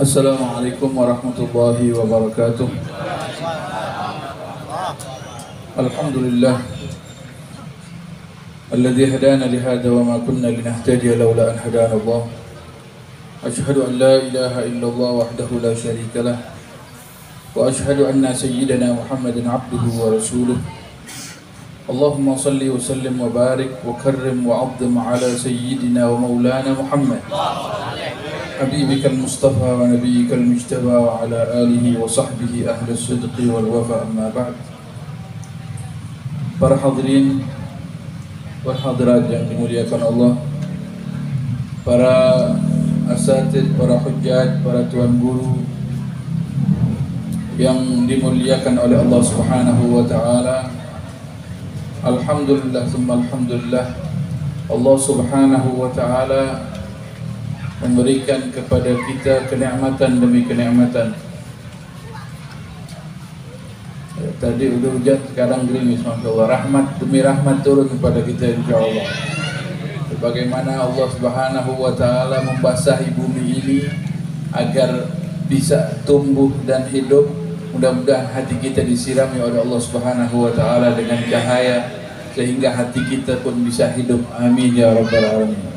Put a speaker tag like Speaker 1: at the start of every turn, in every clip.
Speaker 1: Assalamualaikum warahmatullahi wabarakatuh. Alhamdulillah alladzi hadana li hadza wa ma kunna linahtadiya laula an hadana Allah. Asyhadu an la ilaha illallah wahdahu la syarika lah wa asyhadu anna sayyidana Muhammadan abduhu wa rasuluh. Allahumma salli wa sallim wa barik wa karrim wa 'azzim ala sayyidina wa maulana Muhammad حبيبك المصطفى ونبيك المجتبى وعلى آله وصحبه أهل الصدق والوفاء أما بعد. Para hadirin wal hadirat yang dimuliakan Allah, para asatid, para hujjat, para tuan guru yang dimuliakan oleh Allah Subhanahu wa taala. Alhamdulillah tsumma alhamdulillah, Allah Subhanahu wa taala memberikan kepada kita kenikmatan demi kenikmatan. Tadi udah hujan, sekarang gerimis, masya-Allah. Rahmat demi rahmat turun kepada kita, insyaallah. Sebagaimana Allah Subhanahu wa taala membasahi bumi ini agar bisa tumbuh dan hidup, mudah-mudahan hati kita disirami oleh Allah Subhanahu wa taala dengan cahaya sehingga hati kita pun bisa hidup. Amin ya rabbal alamin.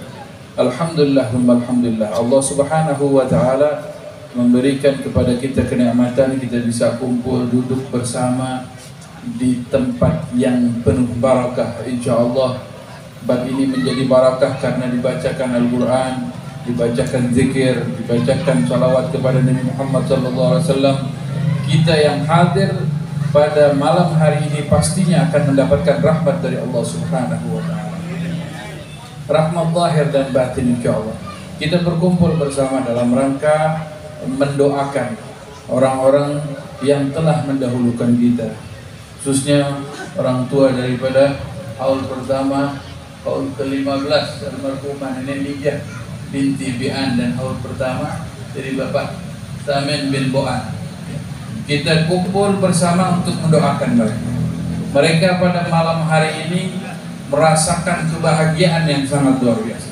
Speaker 1: Alhamdulillah, alhamdulillah, Allah Subhanahu wa taala memberikan kepada kita kenikmatan, kita bisa kumpul duduk bersama di tempat yang penuh barakah. Insyaallah bab ini menjadi barakah karena dibacakan Al-Qur'an, dibacakan zikir, dibacakan salawat kepada Nabi Muhammad sallallahu alaihi wasallam. Kita yang hadir pada malam hari ini pastinya akan mendapatkan rahmat dari Allah Subhanahu wa taala. Rahmat zahir dan batin, insyaallah. Kita berkumpul bersama dalam rangka mendoakan orang-orang yang telah mendahulukan kita, khususnya orang tua daripada haul pertama, haul ke-15 almarhumah Nenek Nijah binti Bi'an, dan haul pertama dari Bapak Samin bin Boan. Kita kumpul bersama untuk mendoakan mereka. Mereka pada malam hari ini merasakan kebahagiaan yang sangat luar biasa.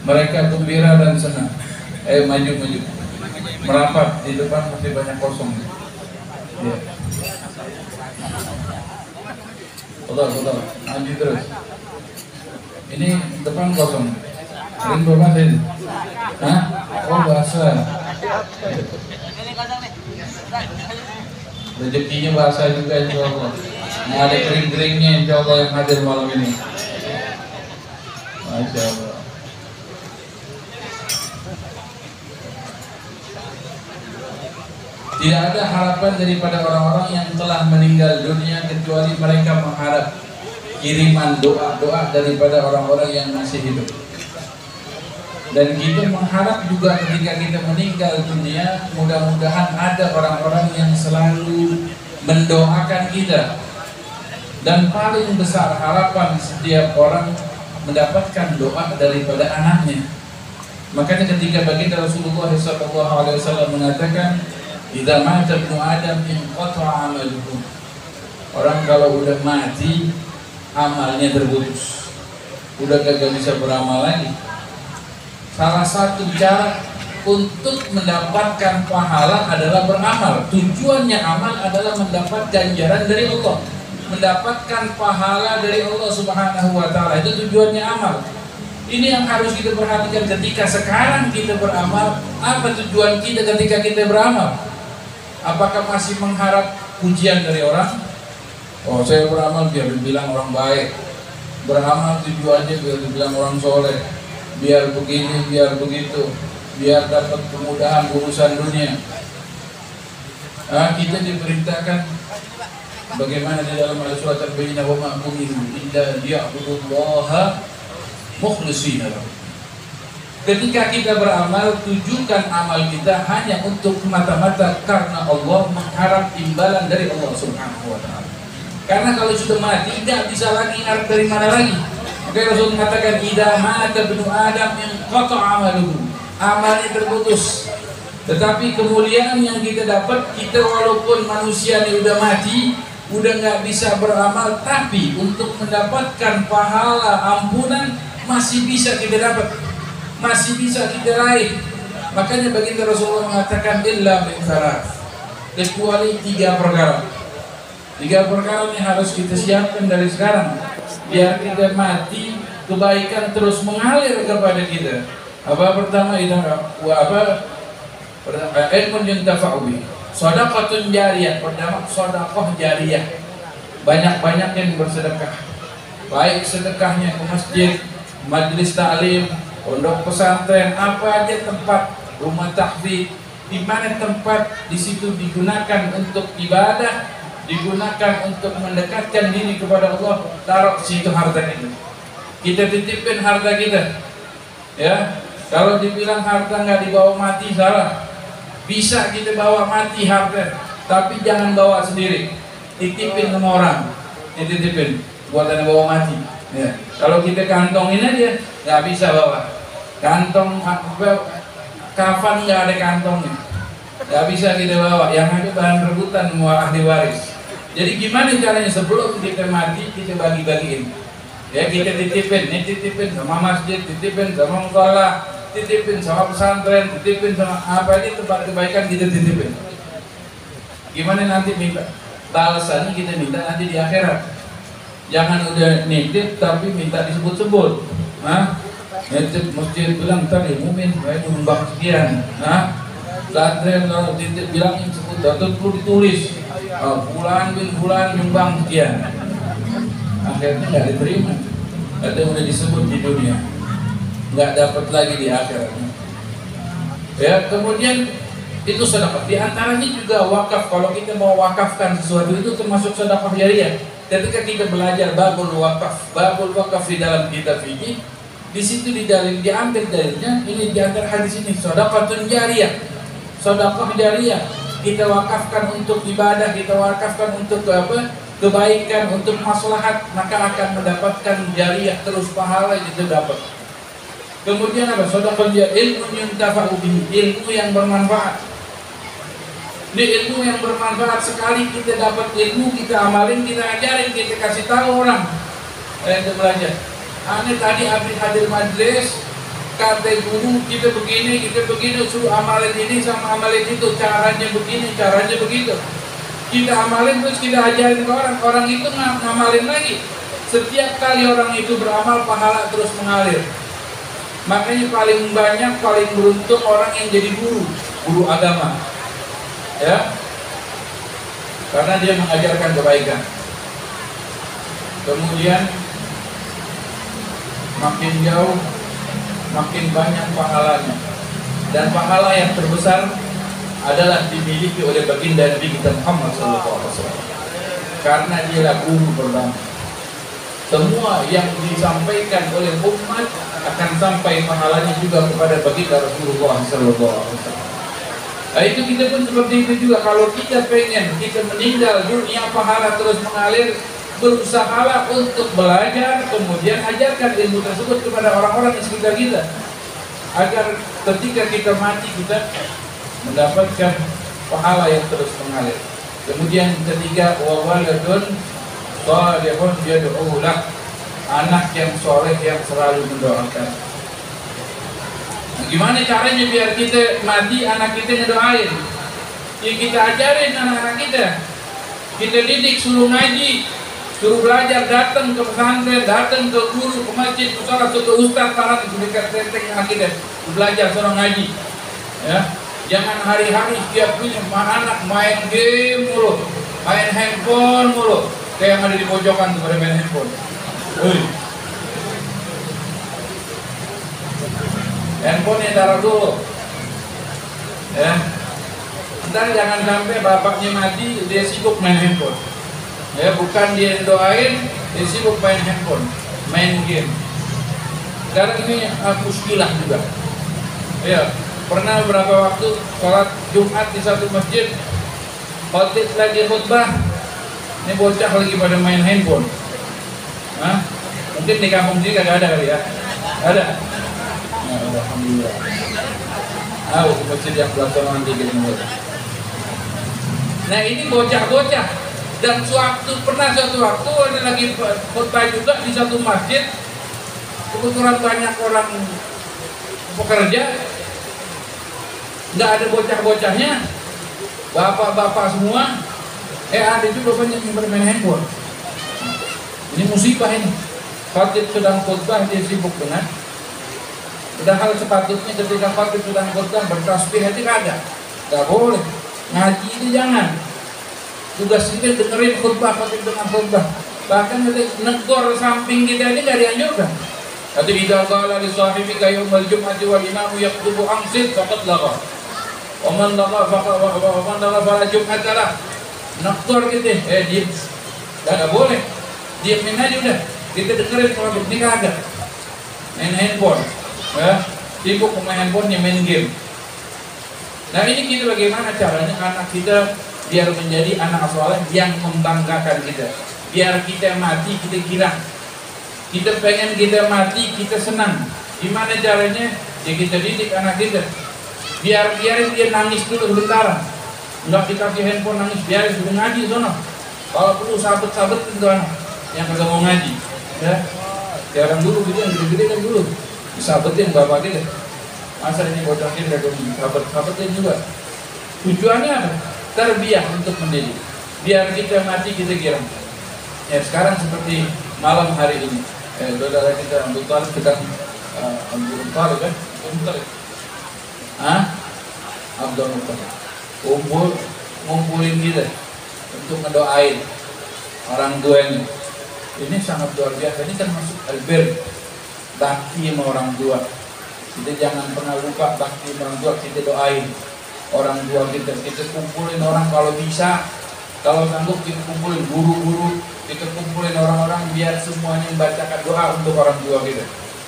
Speaker 1: Mereka gembira dan senang. Ayo maju. Merapat, di depan masih banyak kosong. Ya. Betul. Maju terus. Ini depan kosong. Ring berapa ini? Hah? Oh, bahasa. Rezekinya bahasa juga, insyaallah. Nah, ada kering-keringnya insyaallah yang hadir malam ini. Masya Allah. Tidak ada harapan daripada orang-orang yang telah meninggal dunia kecuali mereka mengharap kiriman doa-doa daripada orang-orang yang masih hidup. Dan kita mengharap juga ketika kita meninggal dunia, mudah-mudahan ada orang-orang yang selalu mendoakan kita. Dan paling besar harapan setiap orang mendapatkan doa daripada anaknya. Makanya ketika baginda Rasulullah SAW mengatakan, "Idza mata ibnu Adam inqata'a 'amaluhu." Orang kalau udah mati, amalnya terputus. Udah kagak bisa beramal lagi. Salah satu cara untuk mendapatkan pahala adalah beramal. Tujuannya amal adalah mendapat ganjaran dari Allah, mendapatkan pahala dari Allah Subhanahu wa taala. Itu tujuannya amal. Ini yang harus kita perhatikan ketika sekarang kita beramal. Apa tujuan kita ketika kita beramal? Apakah masih mengharap pujian dari orang? Oh, saya beramal biar dibilang orang baik. Beramal tujuannya biar dibilang orang soleh, biar begini, biar begitu, biar dapat kemudahan urusan dunia. Kita diperintahkan bagaimana di dalam surat Al-Bayyinah, wa ma umiru illa liya'budullaha mukhlishina lahu. Ketika kita beramal, tujukan amal kita hanya untuk mata-mata karena Allah, mengharap imbalan dari Allah Subhanahu wa taala. Karena kalau sudah mati tidak bisa lagi ngarep dari mana lagi. Maka Rasul mengatakan, "Idza mata ibnu Adam inqata'a 'amaluhu." Amalnya terputus. Tetapi kemuliaan yang kita dapat, kita walaupun manusia ini udah mati, udah nggak bisa beramal, tapi untuk mendapatkan pahala ampunan masih bisa kita dapat, masih bisa kita raih. Makanya baginda Rasulullah mengatakan illa min thalath, kecuali 3 perkara. 3 perkara ini harus kita siapkan dari sekarang, biar kita mati kebaikan terus mengalir kepada kita. Apa pertama itu? Ilmun yuntafa'u bih, shadaqatun jariyah. Pertama sedekah jariyah, banyak-banyak yang bersedekah, baik sedekahnya ke masjid, majelis taklim, pondok pesantren, apa aja tempat, rumah tahfidz, di mana tempat di situ digunakan untuk ibadah, digunakan untuk mendekatkan diri kepada Allah, taruh situ harta itu. Kita titipin harta kita, ya. Kalau dibilang harta nggak dibawa mati, salah. Bisa kita bawa mati harta, tapi jangan bawa sendiri. Titipin sama orang, dititipin, buatan bawa mati. Ya. Kalau kita kantongin aja, nggak bisa bawa. Kantong kafan nggak ada kantongnya, nggak bisa kita bawa. Yang ada bahan rebutan semua ahli waris. Jadi gimana caranya sebelum kita mati kita bagi-bagiin? Ya, kita titipin, ini titipin sama masjid, titipin sama mushola, titipin sama pesantren, titipin sama apa aja tempat kebaikan kita titipin. Gimana nanti minta balasannya, kita minta nanti di akhirat. Jangan udah nitip tapi minta disebut-sebut. Nitip masjid bilang tadi mumin saya nyumbang sekian. Pesantren kalau titip bilangin sebut, atau perlu ditulis. Bulan bin bulan nyumbang sekian. Akhirnya nggak diterima. Ada udah disebut di dunia, nggak dapat lagi di akhirat. Ya, kemudian itu sedekah. Di antaranya juga wakaf. Kalau kita mau wakafkan sesuatu itu termasuk sedekah jariyah. Ketika kita belajar babul wakaf di dalam kitab fikih, di situ diambil dalilnya. Ini di antara hadis ini, sedekahun jariyah. Sedekah jariyah kita wakafkan untuk ibadah, kita wakafkan untuk kebaikan, untuk maslahat, maka akan mendapatkan jariyah, terus pahala itu dapat. Kemudian apa? Sedekah jariyah, ilmu yuntafa'u bihi, ilmu yang bermanfaat. Ini ilmu yang bermanfaat, sekali kita dapat ilmu, kita amalin, kita ajarin, kita kasih tahu orang. Kita belajar. Ini tadi habis hadir majelis, kata guru kita begini, suruh amalin ini sama amalin itu, caranya begini, caranya begitu. Kita amalin terus kita ajarin ke orang itu ngamalin lagi. Setiap kali orang itu beramal, pahala terus mengalir. Makanya paling banyak, paling beruntung orang yang jadi guru agama, ya, karena dia mengajarkan kebaikan. Kemudian makin jauh, makin banyak pahalanya, dan pahala yang terbesar adalah dimiliki oleh baginda Nabi kita Muhammad SAW, karena dialah guru pertama. Semua yang disampaikan oleh umat akan sampai pahalanya juga kepada baginda Rasulullah SAW. Nah, itu kita pun seperti itu juga. Kalau kita pengen kita meninggal dunia pahala terus mengalir, berusahalah untuk belajar, kemudian ajarkan ilmu tersebut kepada orang-orang di sekitar kita, agar ketika kita mati kita mendapatkan pahala yang terus mengalir. Kemudian ketiga, wa waladun shalihun yad'u lah, anak yang soleh yang selalu mendoakan. Nah, gimana caranya biar kita mati anak kita ngedoain? Ya kita ajarin anak-anak kita didik, suruh ngaji, suruh belajar, datang ke pesantren, datang ke guru, ke masjid, ke salah satu ustaz, para dekat tenteng kita belajar, suruh ngaji, ya. Jangan hari-hari setiap punya anak main game mulu, main handphone mulu, kayak yang ada di pojokan tuh pada main handphone. Handphone yang taruh dulu, ya. Ntar jangan sampai bapaknya mati dia sibuk main handphone, ya, bukan dia doain, dia sibuk main handphone, main game. Sekarang ini muskilah juga, ya. Pernah beberapa waktu sholat Jumat di satu masjid, khotib lagi khutbah, ini bocah lagi pada main handphone. Mungkin di kampung sini kagak ada kali ya? Ada? Ya, alhamdulillah. Masjid yang pelaksanaan di Gilmur. Nah, ini bocah-bocah, dan pernah suatu waktu ada lagi khutbah juga di satu masjid. Kebetulan banyak orang pekerja. nggak ada bocah-bocahnya, bapak-bapak semua. Ada juga banyak yang bermain handphone. Ini musibah ini. Khatib sedang khutbah, dia sibuk dengan. Padahal sepatutnya ketika khatib sedang khutbah bertasbih itu kagak. Nggak boleh. Ngaji itu jangan. Tugas kita dengerin khutbah, khatib dengan khutbah. Bahkan kita negor samping kita ini nggak dianjurkan. Kata idza qala li sahibika yaumal jum'ati wal imamu yaktubu amsid faqad lagha. Wa man lagha fala jum'ata lah. Negor gitu. Diam. Nggak boleh. Diamin aja udah. Kita dengerin kalau ini kagak. Main handphone. Ya, sibuk main handphone, main game. Nah ini kita bagaimana caranya anak kita biar menjadi anak soleh yang membanggakan kita. Biar kita mati kita girang. Kita pengen kita mati kita senang. Gimana caranya? Ya kita didik anak kita. Biarin dia nangis dulu sebentar. Enggak dikasih handphone nangis, biarin suruh ngaji sono. Kalau perlu sabet itu anak yang kagak mau ngaji. Ya, jarang dulu gitu yang gede-gede kan dulu. Disabetin bapak kita. Masa ini bocah kita sabetin juga. Tujuannya apa? Tarbiyah untuk mendidik. Biar kita mati kita girang. Ya sekarang seperti malam hari ini. Saudara kita Abdul Talib sedang Abdul Talib kan? Abdul Talib. Ngumpulin kita untuk ngedoain orang tuanya. Ini sangat luar biasa. Ini kan masuk albir. Bakti sama orang tua. Kita jangan pernah lupa bakti sama orang tua. Kita doain orang tua kita. Kita kumpulin orang kalau bisa. Kalau sanggup kita kumpulin guru-guru. Kita kumpulin orang-orang biar semuanya membacakan doa untuk orang tua kita.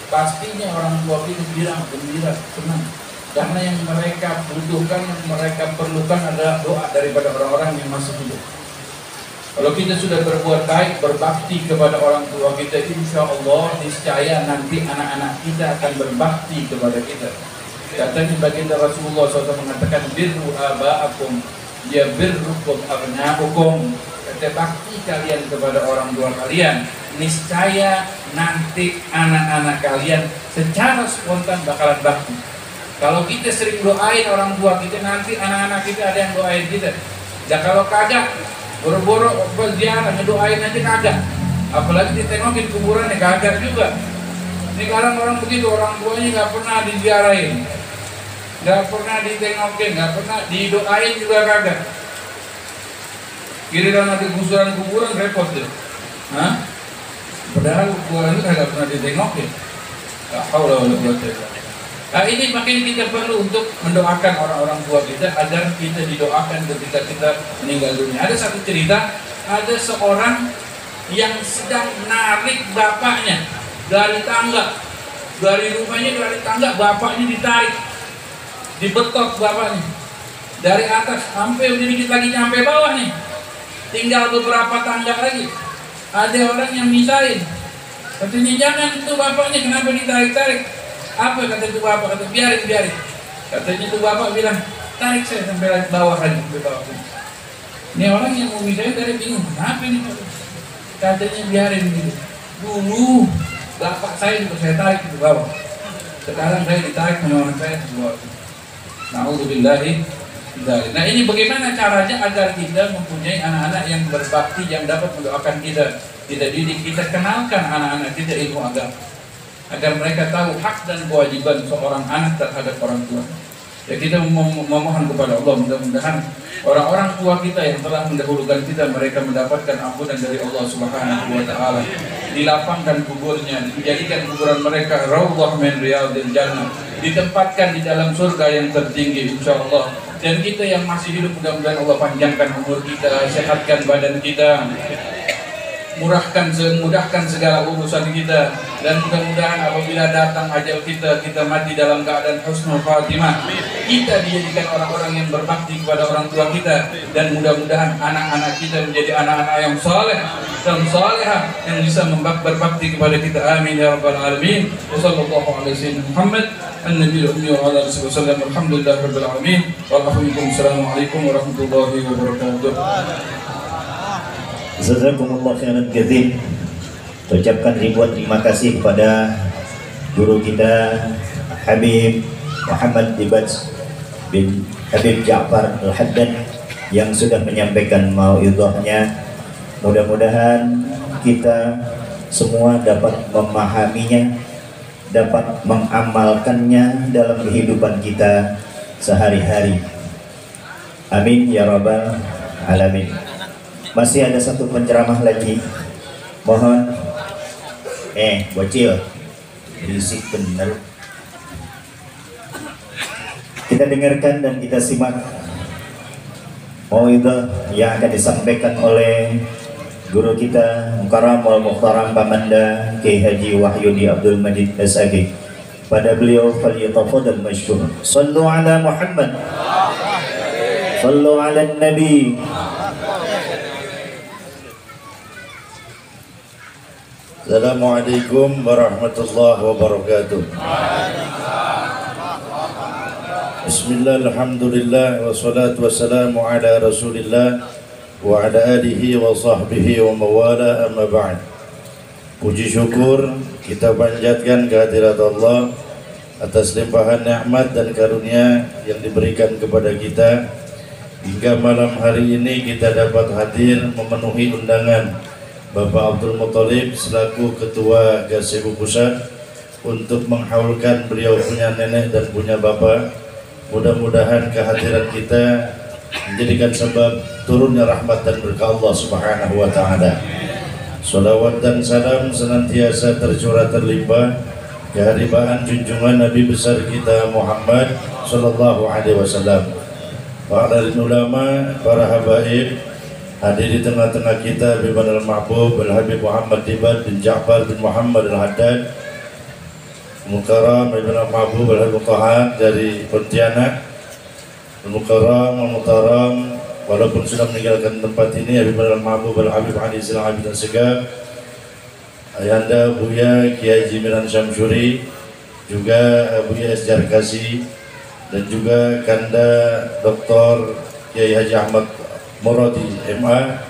Speaker 1: Pastinya orang tua kita bilang gembira, senang. Karena yang mereka butuhkan, yang mereka perlukan adalah doa daripada orang-orang yang masih hidup. Kalau kita sudah berbuat baik, berbakti kepada orang tua kita, insya Allah niscaya nanti anak-anak kita akan berbakti kepada kita. Katanya baginda Rasulullah SAW mengatakan birru aba'akum ya birrukum abna'ukum. Kata bakti kalian kepada orang tua kalian, niscaya nanti anak-anak kalian secara spontan bakalan bakti. Kalau kita sering doain orang tua kita, nanti anak-anak kita ada yang doain kita. Dan kalau kagak, boro-boro berziarah ngedoain aja kagak. Apalagi ditengokin kuburannya kagak juga. Ini sekarang orang begitu, orang tuanya nggak pernah diziarahin, nggak pernah ditengokin, nggak pernah didoain juga kagak. Giliran nanti gusuran kuburan repot deh. Padahal kuburan itu kagak pernah ditengokin. Nggak tahu lah udah. Nah ini makanya kita perlu untuk mendoakan orang-orang tua kita agar kita didoakan ketika kita meninggal dunia. Ada satu cerita, ada seorang yang sedang menarik bapaknya dari tangga, dari rumahnya dari tangga, bapaknya ditarik, dibetot bapaknya dari atas sampai udah dikit lagi nyampe bawah nih, tinggal beberapa tangga lagi. Ada orang yang misahin, katanya jangan itu bapaknya, kenapa ditarik-tarik? Apa kata itu bapak? Kata biarin. Katanya itu bapak bilang tarik saya sampai bawah lagi, sampai bawah. Ini orang yang mau misahin tadi bingung, kenapa ini? Katanya biarin gitu. Dulu bapak saya juga saya tarik ke bawah. Sekarang saya ditarik sama orang saya ke bawah. Na'udzubillahi. Nah ini bagaimana caranya agar kita mempunyai anak-anak yang berbakti, yang dapat mendoakan kita didik, kita kenalkan anak-anak kita ilmu agama, agar mereka tahu hak dan kewajiban seorang anak terhadap orang tua. Ya kita memohon kepada Allah, mudah-mudahan orang-orang tua kita yang telah mendahulukan kita, mereka mendapatkan ampunan dari Allah Subhanahu wa Ta'ala, dilapangkan kuburnya, dijadikan kuburan mereka raudhah min riyadil jannah, ditempatkan di dalam surga yang tertinggi insyaallah. Dan kita yang masih hidup, mudah-mudahan Allah panjangkan umur kita, sehatkan badan kita, mudahkan segala urusan kita, dan mudah-mudahan apabila datang ajal kita mati dalam keadaan husnul khatimah. Kita dijadikan orang-orang yang berbakti kepada orang tua kita, dan mudah-mudahan anak-anak kita menjadi anak-anak yang saleh dan salehah yang bisa berbakti kepada kita. Amin ya rabbal alamin. Wassallallahu ala sayyidina Muhammad an-nabiyil ummi wa ala alihi wasallam. Alhamdulillahirabbil alamin. Wassalamualaikum warahmatullahi wabarakatuh.
Speaker 2: Jazakumullah khairan katsir. Ucapkan ribuan terima kasih kepada guru kita Habib Muhammad Dibaj bin Habib Ja'far Al-Haddad yang sudah menyampaikan mau'idhahnya. Mudah-mudahan kita semua dapat memahaminya, dapat mengamalkannya dalam kehidupan kita sehari-hari. Amin ya rabbal alamin. Masih ada satu penceramah lagi. Mohon bocil berisik benar. Kita dengarkan dan kita simak mau'idhah yang akan disampaikan oleh guru kita Mukarram wal Muhtaram Pamanda Kiai Haji Wahyudi Abdul Majid SAG. Pada beliau falyatafadhal masykur. Sallu ala Muhammad. Sallu ala Nabi.
Speaker 3: Assalamualaikum warahmatullahi wabarakatuh. Bismillah, alhamdulillah, wassalatu wassalamu ala rasulillah wa ala alihi wa sahbihi wa mawala, amma ba'd. Puji syukur kita panjatkan kehadirat Allah atas limpahan nikmat dan karunia yang diberikan kepada kita hingga malam hari ini kita dapat hadir memenuhi undangan Bapak Abdul Muthalib selaku Ketua Gazebo Pusat untuk menghaulkan beliau punya nenek dan punya bapak. Mudah-mudahan kehadiran kita menjadikan sebab turunnya rahmat dan berkah Allah Subhanahu wa taala. Shalawat dan salam senantiasa tercurah terlimpah keharibaan junjungan Nabi besar kita Muhammad sallallahu alaihi wasallam. Para ulama, para habaib hadir di tengah-tengah kita, Habib al-Mahbub Al-Habib Muhammad Tibat bin Ja'far bin Muhammad Al-Haddad, Mukarram Ibn Al-Mahbub Al-Habib Tahat dari Pontianak, Mukarram Al-Muhtaram walaupun sudah meninggalkan tempat ini, Habib Al-Mahbub Al-Habib Ali Zil Habib dan Segaf, Ayanda Buya Kiai Jimiran Syamsuri, juga Buya S. Jarkasi, dan juga Kanda Dr. Kiai Haji Ahmad Muradi MA,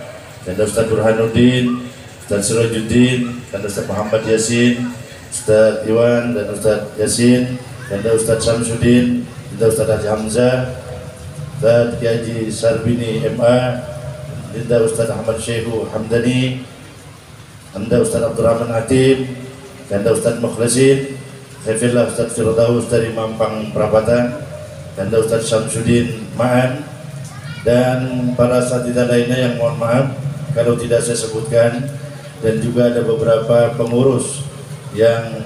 Speaker 3: Kanda Ustaz Burhanuddin, Ustaz Sirajuddin, Kanda Ustaz Muhammad Yasin, Ustaz Iwan dan Ustaz Yasin, Kanda Ustaz Samsudin, Kanda Ustaz Haji Hamzah, Ustaz Kiai Haji Sarbini MA, Kanda Ustaz Ahmad Syekhu Hamdani, Kanda Ustaz Abdurrahman Hatib, Kanda Ustaz Mukhlisin, Hafizullah Ustaz Firdaus dari Mampang Perapatan, Kanda Ustaz Samsudin Ma'an, dan para asatidz lainnya yang mohon maaf kalau tidak saya sebutkan, dan juga ada beberapa pengurus yang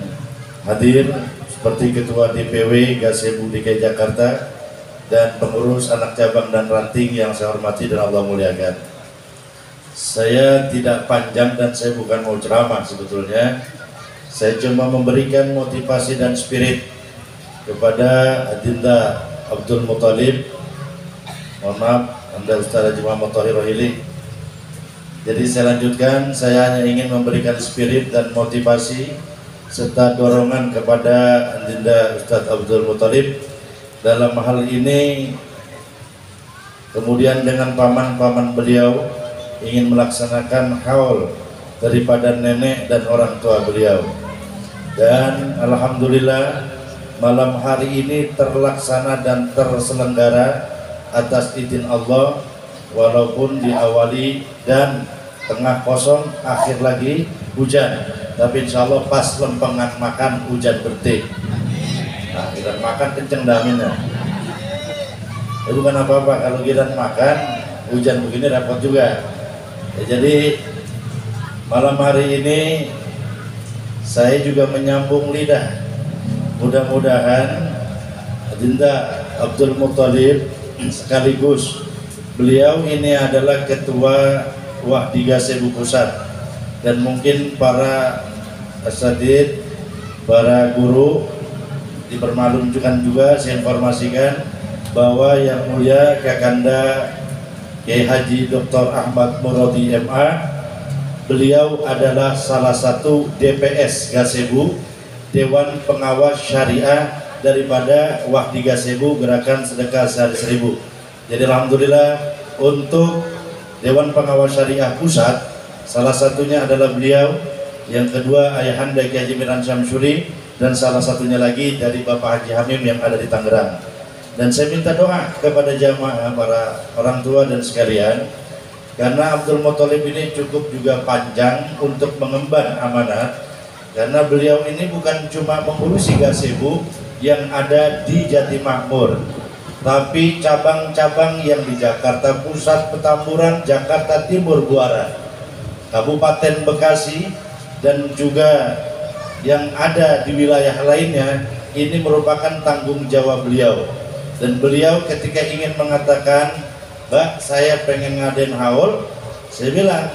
Speaker 3: hadir seperti Ketua DPW Gazebo DKI Jakarta dan pengurus anak cabang dan ranting yang saya hormati dan Allah muliakan. Saya tidak panjang dan saya bukan mau ceramah sebetulnya. Saya cuma memberikan motivasi dan spirit kepada Adinda Abdul Muthalib. Mohon maaf, Anda Ustaz Haji Muhammad Thahir Rohili. Jadi saya lanjutkan, saya hanya ingin memberikan spirit dan motivasi serta dorongan kepada Adinda Ustaz Abdul Muthalib dalam hal ini. Kemudian dengan paman-paman beliau ingin melaksanakan haul daripada nenek dan orang tua beliau. Dan alhamdulillah malam hari ini terlaksana dan terselenggara atas izin Allah, walaupun diawali dan tengah kosong, akhir lagi hujan, tapi insya Allah pas lempengan makan hujan bertik. Nah, kita makan kenceng daminnya. Bukan apa-apa kalau kita makan hujan begini repot juga. Ya, jadi malam hari ini saya juga menyambung lidah. Mudah-mudahan Adinda Abdul Muthalib sekaligus beliau ini adalah Ketua Wahdi Gazebo Pusat, dan mungkin para asatidz, para guru dipermaklumkan juga. Saya informasikan bahwa yang mulia Kakanda Kiai Haji Dr. Ahmad Muradi MA, beliau adalah salah satu DPS Gazebo, Dewan Pengawas Syariah daripada Wahdi Gazebo Gerakan Sedekah Sehari Seribu. Jadi alhamdulillah untuk Dewan Pengawas Syariah Pusat salah satunya adalah beliau, yang kedua Ayahanda Kiai Haji Miran Syamsuri, dan salah satunya lagi dari Bapak Haji Hamim yang ada di Tangerang. Dan saya minta doa kepada jamaah, para orang tua dan sekalian, karena Abdul Muthalib ini cukup juga panjang untuk mengemban amanat, karena beliau ini bukan cuma mengurusi gazebo yang ada di Jatimukmur, tapi cabang-cabang yang di Jakarta Pusat, Petamburan, Jakarta Timur, Buaran, Kabupaten Bekasi, dan juga yang ada di wilayah lainnya. Ini merupakan tanggung jawab beliau. Dan beliau ketika ingin mengatakan, Mbak, saya pengen ngadain haul, saya bilang,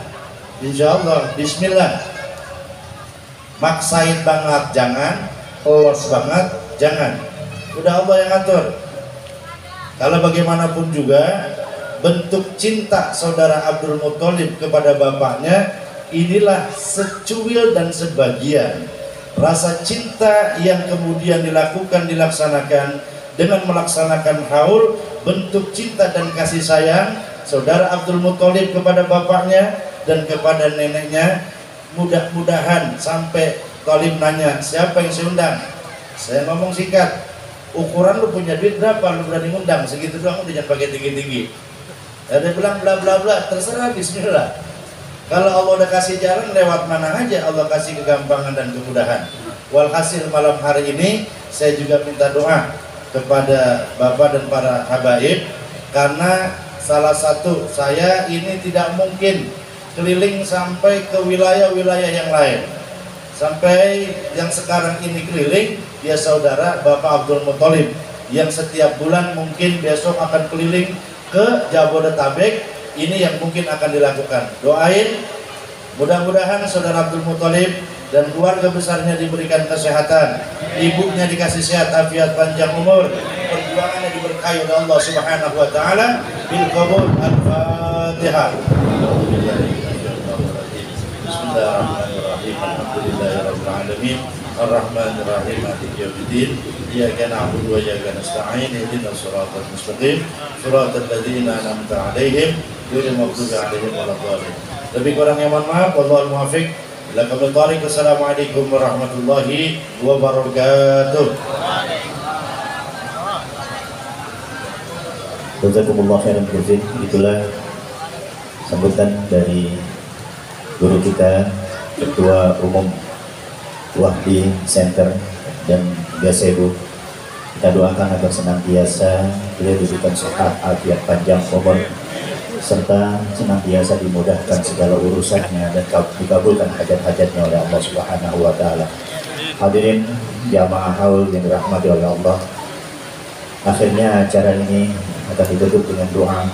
Speaker 3: insya Allah, bismillah. Maksain banget jangan, los banget jangan. Udah Allah yang ngatur. Kalau bagaimanapun juga, bentuk cinta saudara Abdul Muthalib kepada bapaknya inilah secuil dan sebagian rasa cinta yang kemudian dilaksanakan dengan melaksanakan haul, bentuk cinta dan kasih sayang saudara Abdul Muthalib kepada bapaknya dan kepada neneknya. Mudah-mudahan sampai Talib nanya, siapa yang saya undang? Saya ngomong singkat, ukuran lu punya duit berapa, lu berani ngundang? Segitu doang, udah jangan pakai tinggi-tinggi. Dia bilang bla bla bla, terserah, bismillah. Kalau Allah udah kasih jalan, lewat mana aja Allah kasih kegampangan dan kemudahan. Walhasil malam hari ini saya juga minta doa kepada Bapak dan para habaib, karena salah satu saya ini tidak mungkin keliling sampai ke wilayah-wilayah yang lain. Sampai yang sekarang ini keliling, dia saudara Bapak Abdul Muthalib yang setiap bulan mungkin besok akan keliling ke Jabodetabek. Ini yang mungkin akan dilakukan. Doain mudah-mudahan saudara Abdul Muthalib dan keluarga besarnya diberikan kesehatan, ibunya dikasih sehat, afiat, panjang umur, perjuangannya diberkahi oleh Allah Subhanahu wa taala. Bil qabul. Al-Fatihah. Bismillahirrahmanirrahim. Alhamdulillahirabbil alamin. Ar-Rahmanir Rahim. Maliki yaumiddin. Iyyaka na'budu wa iyyaka nasta'in. Ihdinas siratal mustaqim. Siratal ladzina an'amta 'alaihim ghairil maghdubi 'alaihim waladdallin. Lebih kurangnya mohon maaf. Wallahul muwaffiq. Assalamualaikum warahmatullahi wabarakatuh.
Speaker 2: Jazakumullah khairan katsir. Itulah sambutan dari guru kita, Ketua Umum Wahdi Center dan Gazebo. Kita doakan agar senantiasa beliau diberikan sehat, afiat, panjang umur, serta senantiasa dimudahkan segala urusannya dan dikabulkan hajat-hajatnya oleh Allah Subhanahu wa taala. Hadirin jamaah haul yang dirahmati oleh Allah, akhirnya acara ini akan ditutup dengan doa